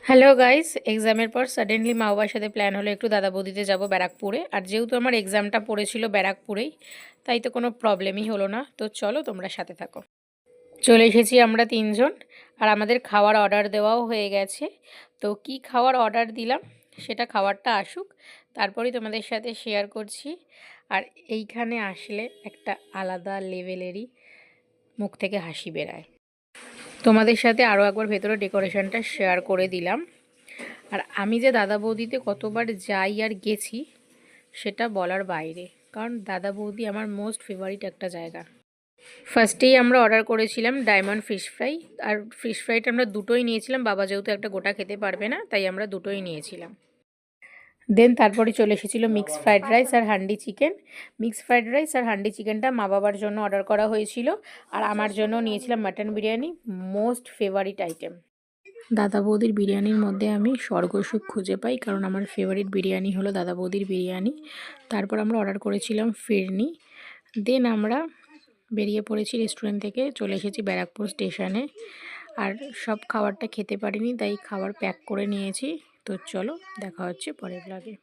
Hello guys, এক্সামের পর suddenly মা বাবার সাথে প্ল্যান হলো একটু দাদা বৌদিতে যাব ব্যারাকপুরে। আর যেহেতু আমার এক্সামটা পড়েছিল ব্যারাকপুরেই, তাই তো কোনো প্রবলেমই হলো না। তো চলো তোমরা সাথে থাকো। চলে এসেছি আমরা তিনজন, আর আমাদের খাওয়ার অর্ডার দেওয়াও হয়ে গেছে। তো কি খাওয়ার অর্ডার দিলাম সেটা খাবারটা আসুক, তারপরেই তোমাদের সাথে শেয়ার করছি। আর এইখানে আসলে একটা আলাদা লেভেলেরই মুখ থেকে হাসি বেরায়। তোমাদের সাথে আরও একবার ভেতরে ডেকোরেশনটা শেয়ার করে দিলাম। আর আমি যে দাদা বৌদিতে কতবার যাই আর গেছি সেটা বলার বাইরে, কারণ দাদা বৌদি আমার মোস্ট ফেভারিট একটা জায়গা। ফার্স্টেই আমরা অর্ডার করেছিলাম ডায়মন্ড ফিশ ফ্রাই। আর ফিশ ফ্রাইটা আমরা দুটোই নিয়েছিলাম, বাবা যেহেতু একটা গোটা খেতে পারবে না তাই আমরা দুটোই নিয়েছিলাম। দেন তারপরে চলে এসেছিলো মিক্স ফ্রাইড রাইস আর handi chicken. Mix fried rice আর হান্ডি চিকেনটা মা বাবার জন্য অর্ডার করা হয়েছিল, আর আমার জন্য নিয়েছিলাম mutton biryani, most favourite item. দাদা বৌদির বিরিয়ানির মধ্যে আমি স্বর্গসুখ খুঁজে পাই, কারণ আমার ফেভারিট বিরিয়ানি হলো দাদা বৌদির বিরিয়ানি। তারপর আমরা অর্ডার করেছিলাম ফিরনি। দেন আমরা বেরিয়ে পড়েছি রেস্টুরেন্ট থেকে, চলে এসেছি ব্যারাকপুর স্টেশনে। আর সব খাবারটা খেতে পারিনি, তাই খাবার প্যাক করে নিয়েছি। তো চলো দেখা হচ্ছে পরের ব্লগে।